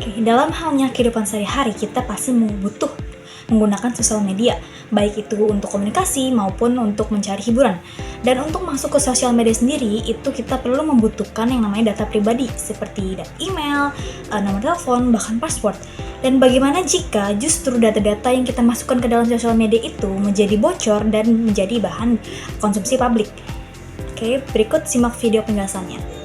Oke, dalam halnya kehidupan sehari-hari kita pasti butuh menggunakan sosial media, baik itu untuk komunikasi maupun untuk mencari hiburan. Dan untuk masuk ke sosial media sendiri, itu kita perlu membutuhkan yang namanya data pribadi, seperti email, nomor telepon, bahkan password. Dan bagaimana jika justru data-data yang kita masukkan ke dalam sosial media itu menjadi bocor dan menjadi bahan konsumsi publik? Oke, berikut simak video penjelasannya.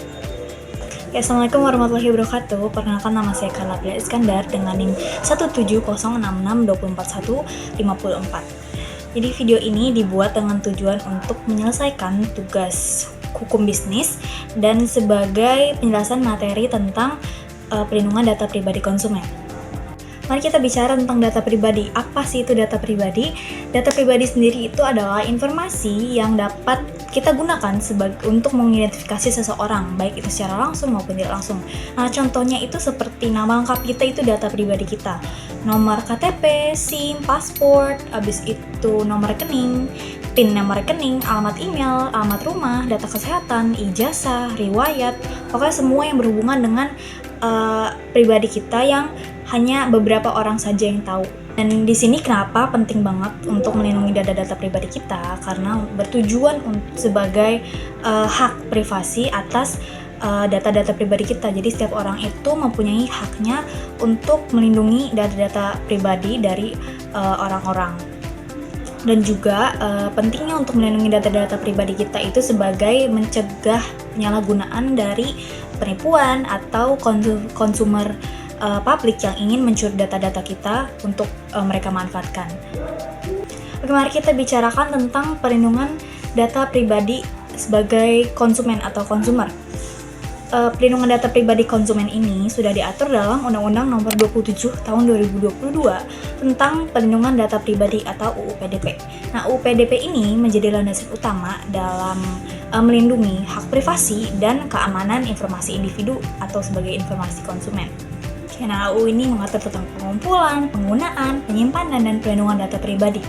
Assalamualaikum warahmatullahi wabarakatuh. Perkenalkan, nama saya Carla Pila Iskandar dengan NIM 1706624124154. Jadi video ini dibuat dengan tujuan untuk menyelesaikan tugas hukum bisnis dan sebagai penjelasan materi tentang perlindungan data pribadi konsumen. Mari kita bicara tentang data pribadi. Apa sih itu data pribadi? Data pribadi sendiri itu adalah informasi yang dapat kita gunakan untuk mengidentifikasi seseorang, baik itu secara langsung maupun tidak langsung. Nah, contohnya itu seperti nama lengkap kita, itu data pribadi kita. Nomor KTP, SIM, paspor, habis itu nomor rekening, PIN nomor rekening, alamat email, alamat rumah, data kesehatan, ijazah, riwayat, pokoknya semua yang berhubungan dengan pribadi kita yang hanya beberapa orang saja yang tahu. Dan di sini kenapa penting banget untuk melindungi data-data pribadi kita, karena bertujuan sebagai hak privasi atas data-data pribadi kita. Jadi setiap orang itu mempunyai haknya untuk melindungi data-data pribadi dari orang-orang. Dan juga pentingnya untuk melindungi data-data pribadi kita itu sebagai mencegah penyalahgunaan dari penipuan atau konsumer publik yang ingin mencuri data-data kita untuk mereka manfaatkan. Oke, mari kita bicarakan tentang perlindungan data pribadi sebagai konsumen atau konsumer. Perlindungan data pribadi konsumen ini sudah diatur dalam Undang-Undang Nomor 27 Tahun 2022 tentang Perlindungan Data Pribadi atau UU PDP. Nah, UU PDP ini menjadi landasan utama dalam melindungi hak privasi dan keamanan informasi individu atau sebagai informasi konsumen. Nah, UU ini mengatur tentang pengumpulan, penggunaan, penyimpanan, dan perlindungan data pribadi.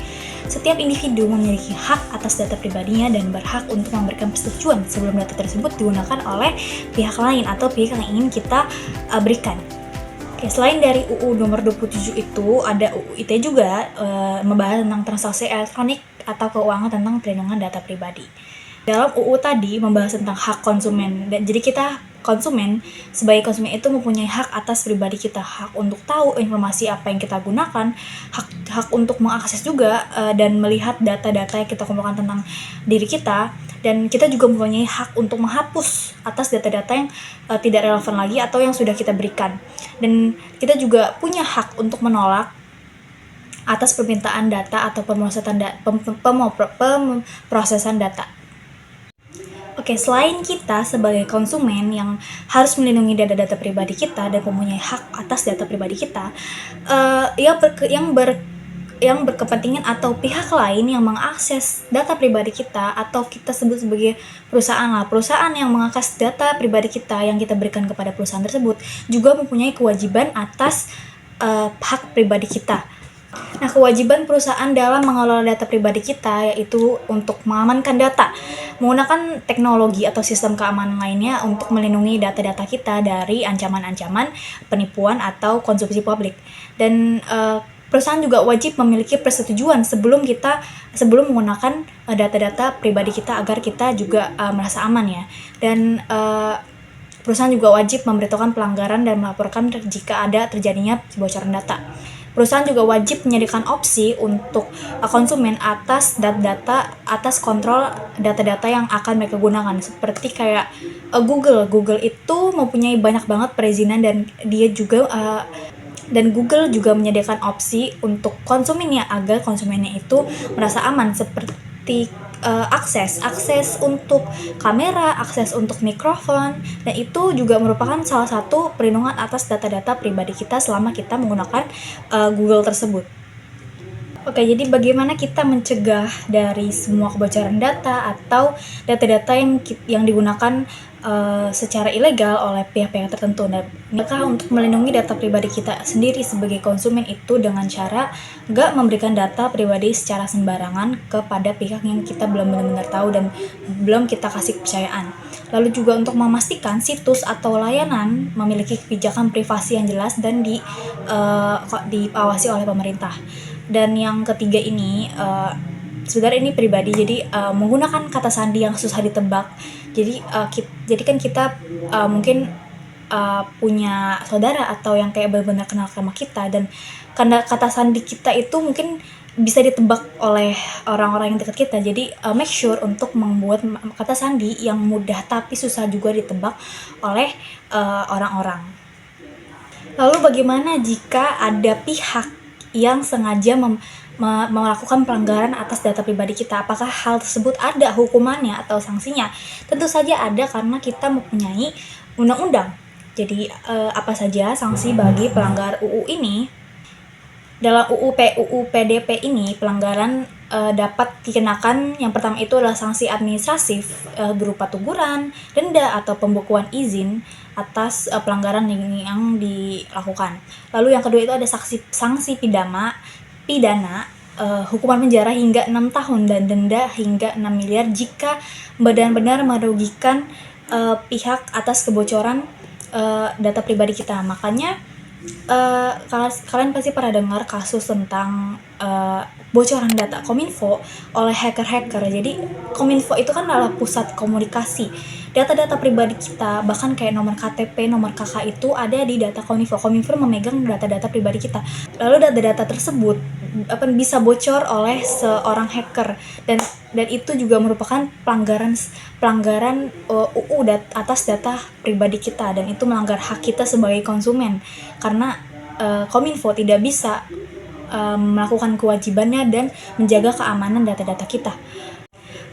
Setiap individu memiliki hak atas data pribadinya dan berhak untuk memberikan persetujuan sebelum data tersebut digunakan oleh pihak lain atau pihak yang ingin kita berikan. Oke, selain dari UU nomor 27 itu, ada UU ITE juga membahas tentang transaksi elektronik atau keuangan tentang perlindungan data pribadi. Dalam UU tadi membahas tentang hak konsumen, dan jadi kita sebagai konsumen itu mempunyai hak atas pribadi kita, hak untuk tahu informasi apa yang kita gunakan, hak untuk mengakses juga dan melihat data-data yang kita kumpulkan tentang diri kita, dan kita juga mempunyai hak untuk menghapus atas data-data yang tidak relevan lagi atau yang sudah kita berikan. Dan kita juga punya hak untuk menolak atas permintaan data atau pemrosesan data. Oke, selain kita sebagai konsumen yang harus melindungi data-data pribadi kita dan mempunyai hak atas data pribadi kita, yang berkepentingan atau pihak lain yang mengakses data pribadi kita, atau kita sebut sebagai perusahaan yang mengakses data pribadi kita yang kita berikan kepada perusahaan tersebut, juga mempunyai kewajiban atas hak pribadi kita. Nah, kewajiban perusahaan dalam mengelola data pribadi kita yaitu untuk mengamankan data, menggunakan teknologi atau sistem keamanan lainnya untuk melindungi data-data kita dari ancaman-ancaman penipuan atau konsumsi publik. Dan perusahaan juga wajib memiliki persetujuan sebelum menggunakan data-data pribadi kita agar kita juga merasa aman ya. Dan perusahaan juga wajib memberitahukan pelanggaran dan melaporkan jika ada terjadinya kebocoran data. Perusahaan juga wajib menyediakan opsi untuk konsumen atas kontrol data-data yang akan mereka gunakan, seperti kayak Google itu mempunyai banyak banget perizinan, dan Google juga menyediakan opsi untuk konsumennya agar konsumennya itu merasa aman, seperti akses untuk kamera, akses untuk mikrofon, dan itu juga merupakan salah satu perlindungan atas data-data pribadi kita selama kita menggunakan Google tersebut. Oke, jadi bagaimana kita mencegah dari semua kebocoran data atau data-data yang digunakan secara ilegal oleh pihak-pihak tertentu. Dan maka untuk melindungi data pribadi kita sendiri sebagai konsumen itu dengan cara nggak memberikan data pribadi secara sembarangan kepada pihak yang kita belum benar-benar tahu dan belum kita kasih kepercayaan. Lalu juga untuk memastikan situs atau layanan memiliki kebijakan privasi yang jelas dan diawasi oleh pemerintah. Dan yang ketiga ini sebenarnya ini pribadi, jadi menggunakan kata sandi yang susah ditebak. Jadi kan kita mungkin punya saudara atau yang kayak benar-benar kenal sama kita, dan karena kata sandi kita itu mungkin bisa ditebak oleh orang-orang yang dekat kita. Jadi make sure untuk membuat kata sandi yang mudah tapi susah juga ditebak oleh orang-orang. Lalu bagaimana jika ada pihak yang sengaja melakukan pelanggaran atas data pribadi kita? Apakah hal tersebut ada hukumannya atau sanksinya? Tentu saja ada, karena kita mempunyai undang-undang. Jadi apa saja sanksi bagi pelanggar UU ini? Dalam UU PDP ini, pelanggaran dapat dikenakan, yang pertama itu adalah sanksi administratif berupa teguran, denda, atau pembukuan izin atas pelanggaran yang dilakukan. Lalu yang kedua itu ada sanksi pidana, hukuman penjara hingga 6 tahun dan denda hingga 6 miliar jika benar-benar merugikan pihak atas kebocoran data pribadi kita. Makanya kalian pasti pernah dengar kasus tentang bocoran data Kominfo oleh hacker-hacker. Jadi Kominfo itu kan adalah pusat komunikasi. Data-data pribadi kita, bahkan kayak nomor KTP, nomor KK itu ada di data Kominfo. Kominfo memegang data-data pribadi kita. Lalu data-data tersebut bisa bocor oleh seorang hacker, dan itu juga merupakan pelanggaran UU atas data pribadi kita, dan itu melanggar hak kita sebagai konsumen, karena Kominfo tidak bisa melakukan kewajibannya dan menjaga keamanan data-data kita.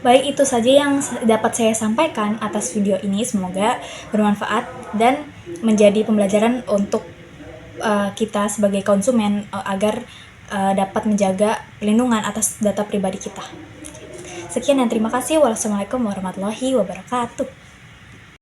Baik, itu saja yang dapat saya sampaikan atas video ini. Semoga bermanfaat dan menjadi pembelajaran untuk kita sebagai konsumen agar dapat menjaga perlindungan atas data pribadi kita. Sekian dan terima kasih. Wassalamualaikum warahmatullahi wabarakatuh.